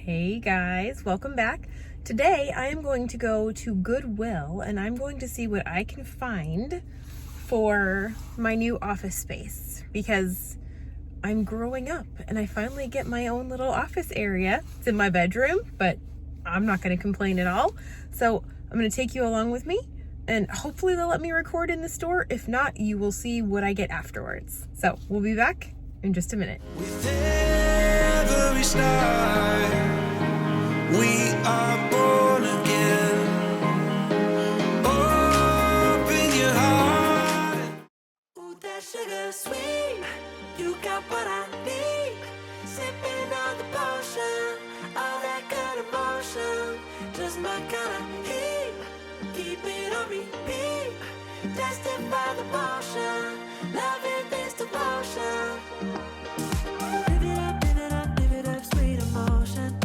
Hey guys, welcome back. Today I am going to go to Goodwill and I'm going to see what I can find for my new office space because I'm growing up and I finally get my own little office area. It's in my bedroom, but I'm not going to complain at all. So I'm going to take you along with me and hopefully they'll let me record in the store. If not, you will see what I get afterwards. So we'll be back in just a minute. With every start, we are born again. Open your heart. Ooh, that sugar sweet. You got what I need. Sipping on the potion, all that good emotion. Just my kind of heat. Keep it on repeat. Tested by the motion. Loving this devotion. Sweet emotion.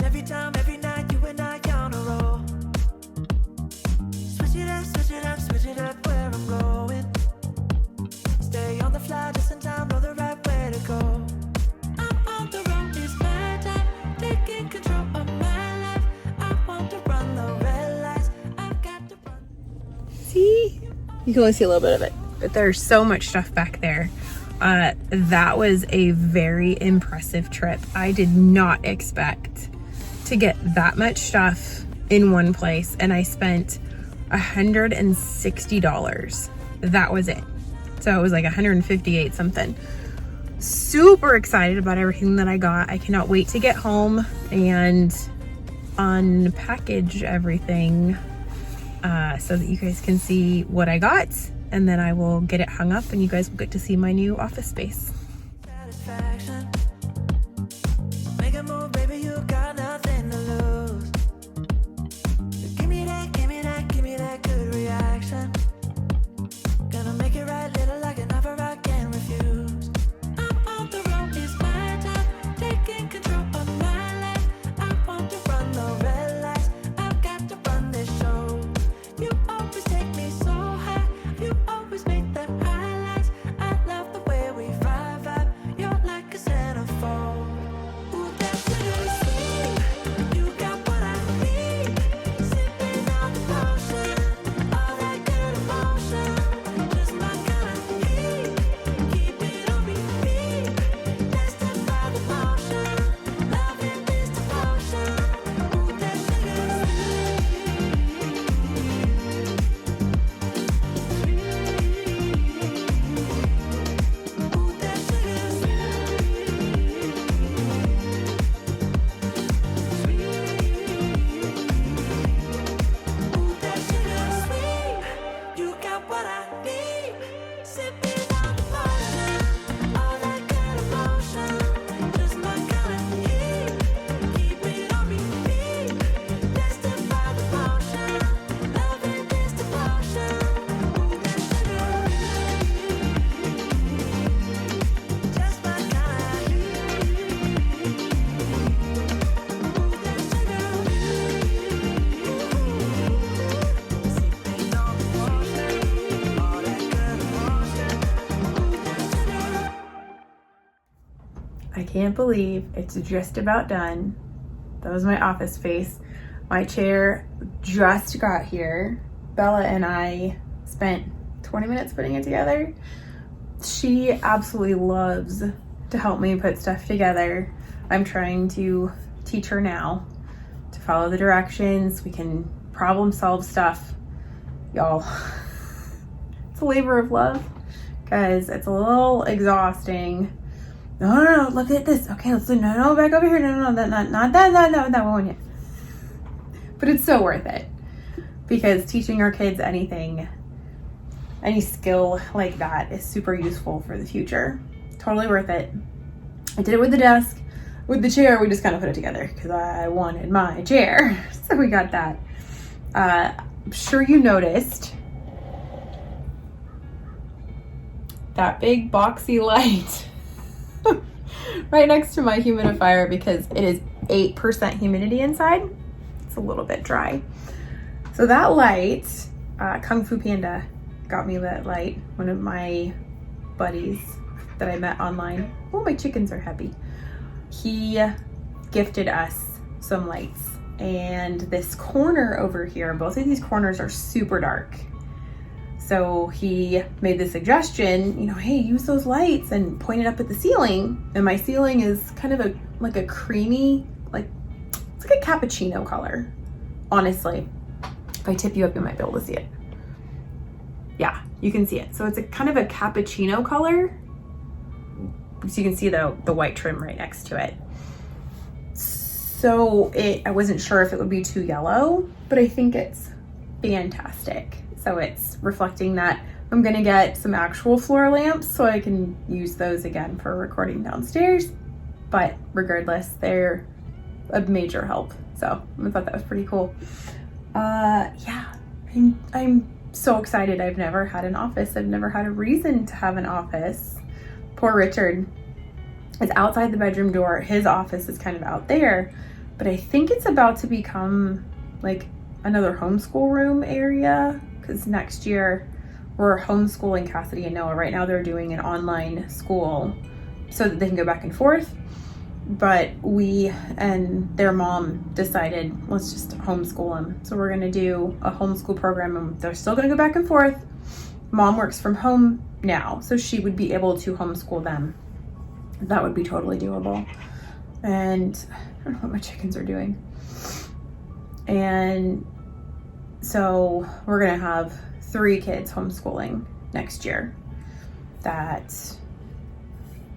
Every time, every night, you and I on a roll. Switch it up where I'm going. Stay on the fly, just in time, know the right way to go. I'm on the road, it's my time. Taking control of my life. I want to run the red lights. I've got to run. See? You can only see a little bit of it, but there's so much stuff back there. That was a very impressive trip. I did not expect to get that much stuff in one place, and I spent $160. That was it. So it was like 158 something. Super excited about everything that I got. I cannot wait to get home and unpackage everything so that you guys can see what I got. And then I will get it hung up and you guys will get to see my new office space. Satisfaction. Make a move, baby, you got nothing to lose. Give me that good reaction. Gonna make it right, little like an offer I can't refuse. I'm on the road, it's my time. Taking control of my life. I want to run the red lights. I've got to run this show. You always take me so high. You always make the highlights. I love the way we vibe. You're like a centerfold. Ooh, that's really sweet. You got what I need. Sipping on the potion, all that good emotion. Just my kind of heat. Keep it on repeat. Tested by the motion. Loving this devotion. Ooh, that's really you got what I need. Sipping on the potion, all that good emotion. Just my kind of heat. Keep it on repeat. Tested by the motion. Loving this devotion. Ooh, that sugar. Just my kind of heat. Ooh, that sugar. Sipping on the potion, all that good emotion. Ooh, that sugar. I can't believe it's just about done. That was my office space. My chair just got here. Bella and I spent 20 minutes putting it together. She absolutely loves to help me put stuff together. I'm trying to teach her now to follow the directions. We can problem solve stuff. Y'all, it's a labor of love because it's a little exhausting. No, look at this. Okay, let's do, no, back over here. No, not that one yet. But it's so worth it because teaching our kids anything, any skill like that is super useful for the future. Totally worth it. I did it with the desk. With the chair, we just kind of put it together because I wanted my chair. So we got that. I'm sure you noticed that big boxy light right next to my humidifier because it is 8% humidity inside. It's a little bit dry. So that light, Kung Fu Panda got me that light. One of my buddies that I met online. Oh, my chickens are happy. He gifted us some lights. And this corner over here, both of these corners are super dark. So he made the suggestion, hey, use those lights and point it up at the ceiling. And my ceiling is kind of like a creamy, it's like a cappuccino color. Honestly, if I tip you up, you might be able to see it. Yeah, you can see it. So it's a kind of a cappuccino color. So you can see the white trim right next to it. So I wasn't sure if it would be too yellow, but I think it's fantastic. So it's reflecting that. I'm gonna get some actual floor lamps so I can use those again for recording downstairs. But regardless, they're a major help. So I thought that was pretty cool. Yeah, I'm so excited. I've never had an office. I've never had a reason to have an office. Poor Richard is outside the bedroom door. His office is kind of out there, but I think it's about to become like another homeschool room area, because next year we're homeschooling Cassidy and Noah. Right now they're doing an online school so that they can go back and forth. But we and their mom decided, let's just homeschool them. So we're gonna do a homeschool program, and they're still gonna go back and forth. Mom works from home now, so she would be able to homeschool them. That would be totally doable. And I don't know what my chickens are doing. And so we're gonna have 3 kids homeschooling next year.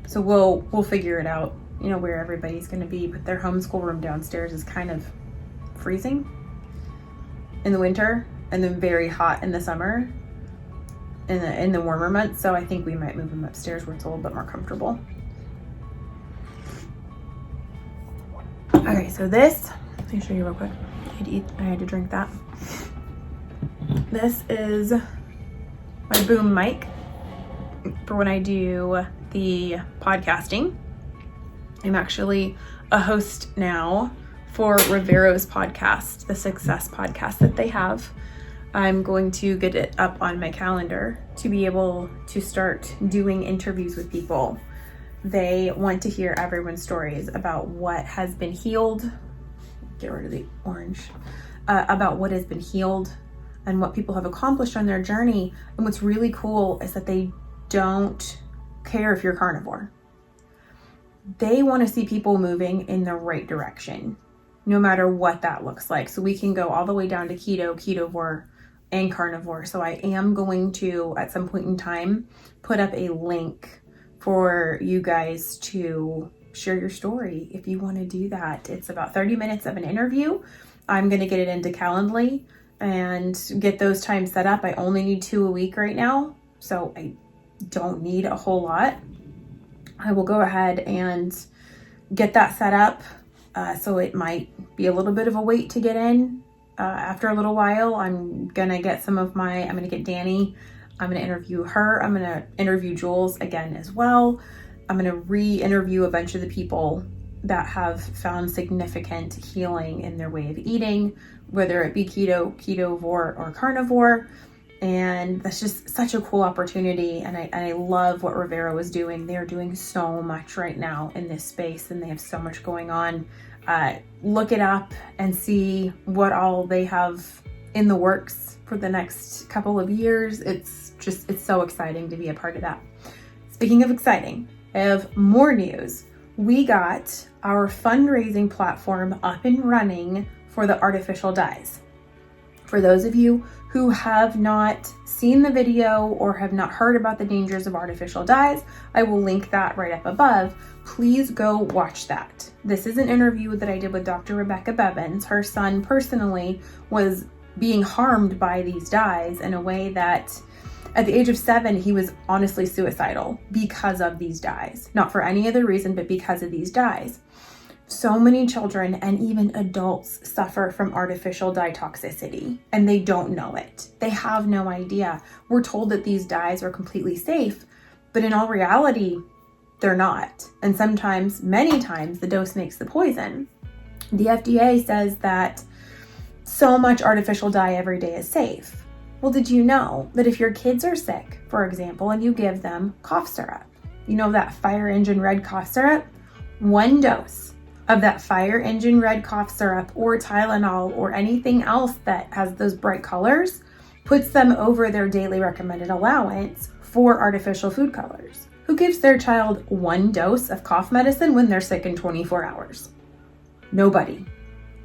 So we'll figure it out, where everybody's gonna be, but their homeschool room downstairs is kind of freezing in the winter and then very hot in the summer, in the warmer months. So I think we might move them upstairs where it's a little bit more comfortable. Okay, so this, let me show you real quick. I had to drink that. This is my boom mic for when I do the podcasting. I'm actually a host now for Rivero's podcast, the success podcast that they have. I'm going to get it up on my calendar to be able to start doing interviews with people. They want to hear everyone's stories about what has been healed. Get rid of the orange. About what has been healed and what people have accomplished on their journey. And what's really cool is that they don't care if you're carnivore. They want to see people moving in the right direction, no matter what that looks like. So we can go all the way down to keto, ketovore, and carnivore. So I am going to, at some point in time, put up a link for you guys to share your story if you want to do that. It's about 30 minutes of an interview. I'm going to get it into Calendly and get those times set up. I only need 2 a week right now, so I don't need a whole lot. I will go ahead and get that set up. So it might be a little bit of a wait to get in. After a little while, I'm going to get I'm going to get Danny. I'm going to interview her. I'm going to interview Jules again as well. I'm going to re-interview a bunch of the people that have found significant healing in their way of eating, whether it be keto, ketovore, or carnivore. And that's just such a cool opportunity. And I love what Rivero is doing. They're doing so much right now in this space, and they have so much going on. Look it up and see what all they have in the works for the next couple of years. It's so exciting to be a part of that. Speaking of exciting, I have more news. We got our fundraising platform up and running for the artificial dyes. For those of you who have not seen the video or have not heard about the dangers of artificial dyes, I will link that right up above. Please go watch that. This is an interview that I did with Dr. Rebecca Bevins. Her son personally was being harmed by these dyes in a way that at the age of 7, he was honestly suicidal because of these dyes. Not for any other reason, but because of these dyes. So many children and even adults suffer from artificial dye toxicity, and they don't know it. They have no idea. We're told that these dyes are completely safe, but in all reality, they're not. And sometimes, many times, the dose makes the poison. The FDA says that so much artificial dye every day is safe. Well, did you know that if your kids are sick, for example, and you give them cough syrup, that fire engine red cough syrup, 1 dose of that fire engine red cough syrup or Tylenol or anything else that has those bright colors puts them over their daily recommended allowance for artificial food colors. Who gives their child 1 dose of cough medicine when they're sick in 24 hours? Nobody.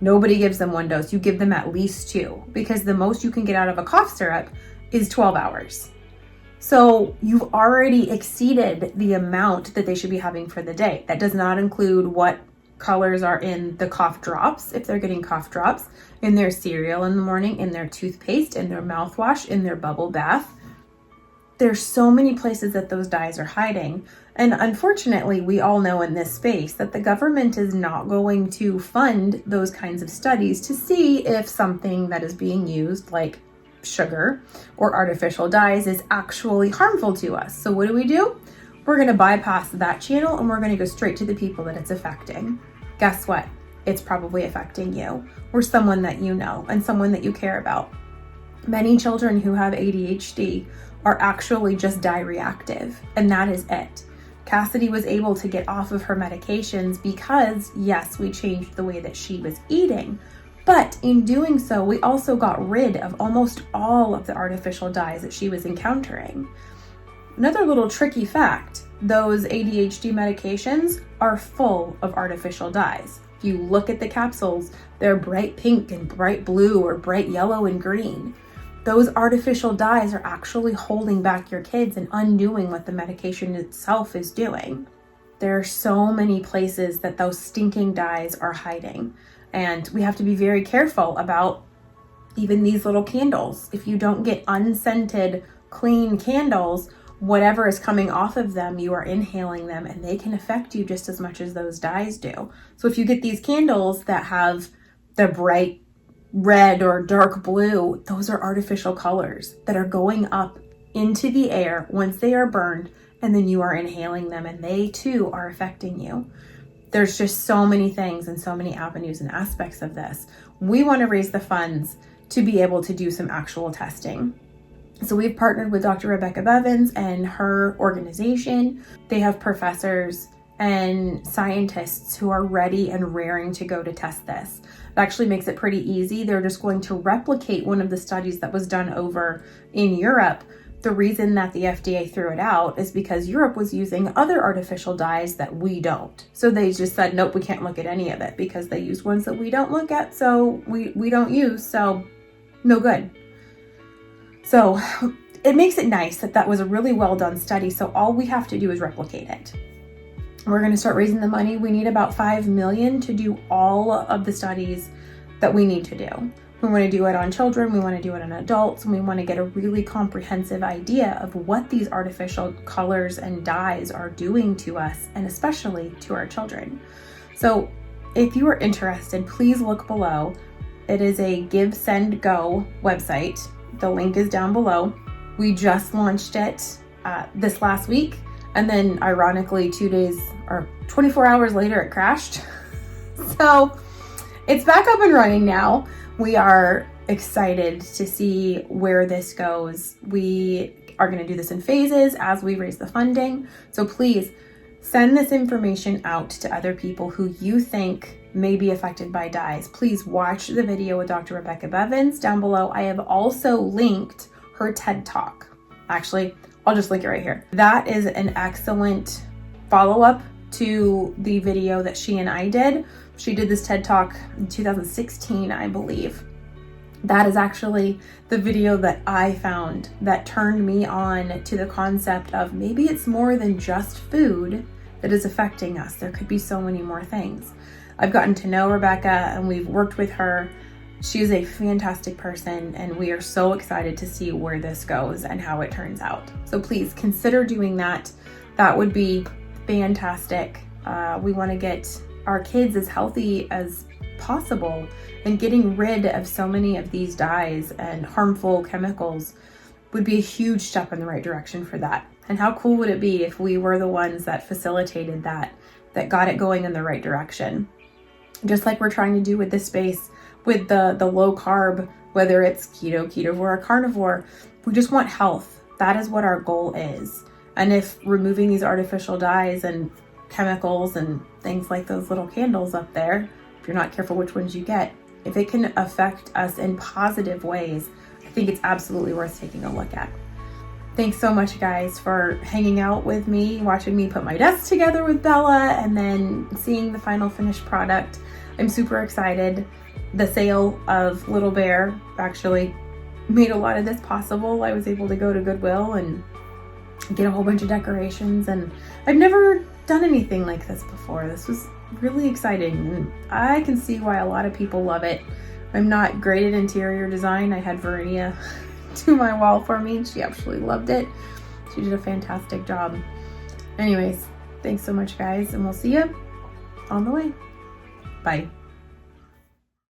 Nobody gives them 1 dose. You give them at least 2, because the most you can get out of a cough syrup is 12 hours. So you've already exceeded the amount that they should be having for the day. That does not include what colors are in the cough drops, if they're getting cough drops, in their cereal in the morning, in their toothpaste, in their mouthwash, in their bubble bath. There's so many places that those dyes are hiding. And unfortunately, we all know in this space that the government is not going to fund those kinds of studies to see if something that is being used, like sugar or artificial dyes, is actually harmful to us. So what do? We're going to bypass that channel and we're going to go straight to the people that it's affecting. Guess what? It's probably affecting you or someone that you know and someone that you care about. Many children who have ADHD are actually just dye reactive, and that is it. Cassidy was able to get off of her medications because, yes, we changed the way that she was eating, but in doing so, we also got rid of almost all of the artificial dyes that she was encountering. Another little tricky fact, those ADHD medications are full of artificial dyes. If you look at the capsules, they're bright pink and bright blue or bright yellow and green. Those artificial dyes are actually holding back your kids and undoing what the medication itself is doing. There are so many places that those stinking dyes are hiding, and we have to be very careful about even these little candles. If you don't get unscented, clean candles, whatever is coming off of them, you are inhaling them, and they can affect you just as much as those dyes do. So if you get these candles that have the bright red or dark blue, those are artificial colors that are going up into the air once they are burned, and then you are inhaling them, and they too are affecting you. There's just so many things and so many avenues and aspects of this. We want to raise the funds to be able to do some actual testing. So we've partnered with Dr. Rebecca Bevins and her organization. They have professors and scientists who are ready and raring to go to test this. It actually makes it pretty easy. They're just going to replicate one of the studies that was done over in Europe. The reason that the FDA threw it out is because Europe was using other artificial dyes that we don't. So they just said, nope, we can't look at any of it because they use ones that we don't look at, so we don't use, so no good. So it makes it nice that that was a really well done study, so all we have to do is replicate it. We're going to start raising the money. We need about $5 million to do all of the studies that we need to do. We want to do it on children, we want to do it on adults, and we want to get a really comprehensive idea of what these artificial colors and dyes are doing to us, and especially to our children. So if you are interested, please look below. It is a Give, Send, Go website. The link is down below. We just launched it this last week, and then ironically 2 days or 24 hours later it crashed. So it's back up and running now. We are excited to see where this goes. We are going to do this in phases as we raise the funding. So please send this information out to other people who you think may be affected by dyes. Please watch the video with Dr. Rebecca Bevins down below. I have also linked her TED Talk. Actually, I'll just link it right here. That is an excellent follow-up to the video that she and I did. She did this TED Talk in 2016, I believe. That is actually the video that I found that turned me on to the concept of maybe it's more than just food that is affecting us. There could be so many more things. I've gotten to know Rebecca and we've worked with her. She's a fantastic person, and we are so excited to see where this goes and how it turns out. So please consider doing that. That would be fantastic. We want to get our kids as healthy as possible, and getting rid of so many of these dyes and harmful chemicals would be a huge step in the right direction for that. And how cool would it be if we were the ones that facilitated that got it going in the right direction? Just like we're trying to do with this space with the low carb, whether it's keto, ketovore, or carnivore. We just want health. That is what our goal is. And if removing these artificial dyes and chemicals and things like those little candles up there, if you're not careful which ones you get, if it can affect us in positive ways, I think it's absolutely worth taking a look at. Thanks so much, guys, for hanging out with me, watching me put my desk together with Bella, and then seeing the final finished product. I'm super excited. The sale of Little Bear actually made a lot of this possible. I was able to go to Goodwill and get a whole bunch of decorations, and I've never done anything like this before. This was really exciting, and I can see why a lot of people love it. I'm not great at interior design. I had Verinia to my wall for me, and she absolutely loved it. She did a fantastic job. Anyways, thanks so much, guys, and we'll see you on the way. Bye.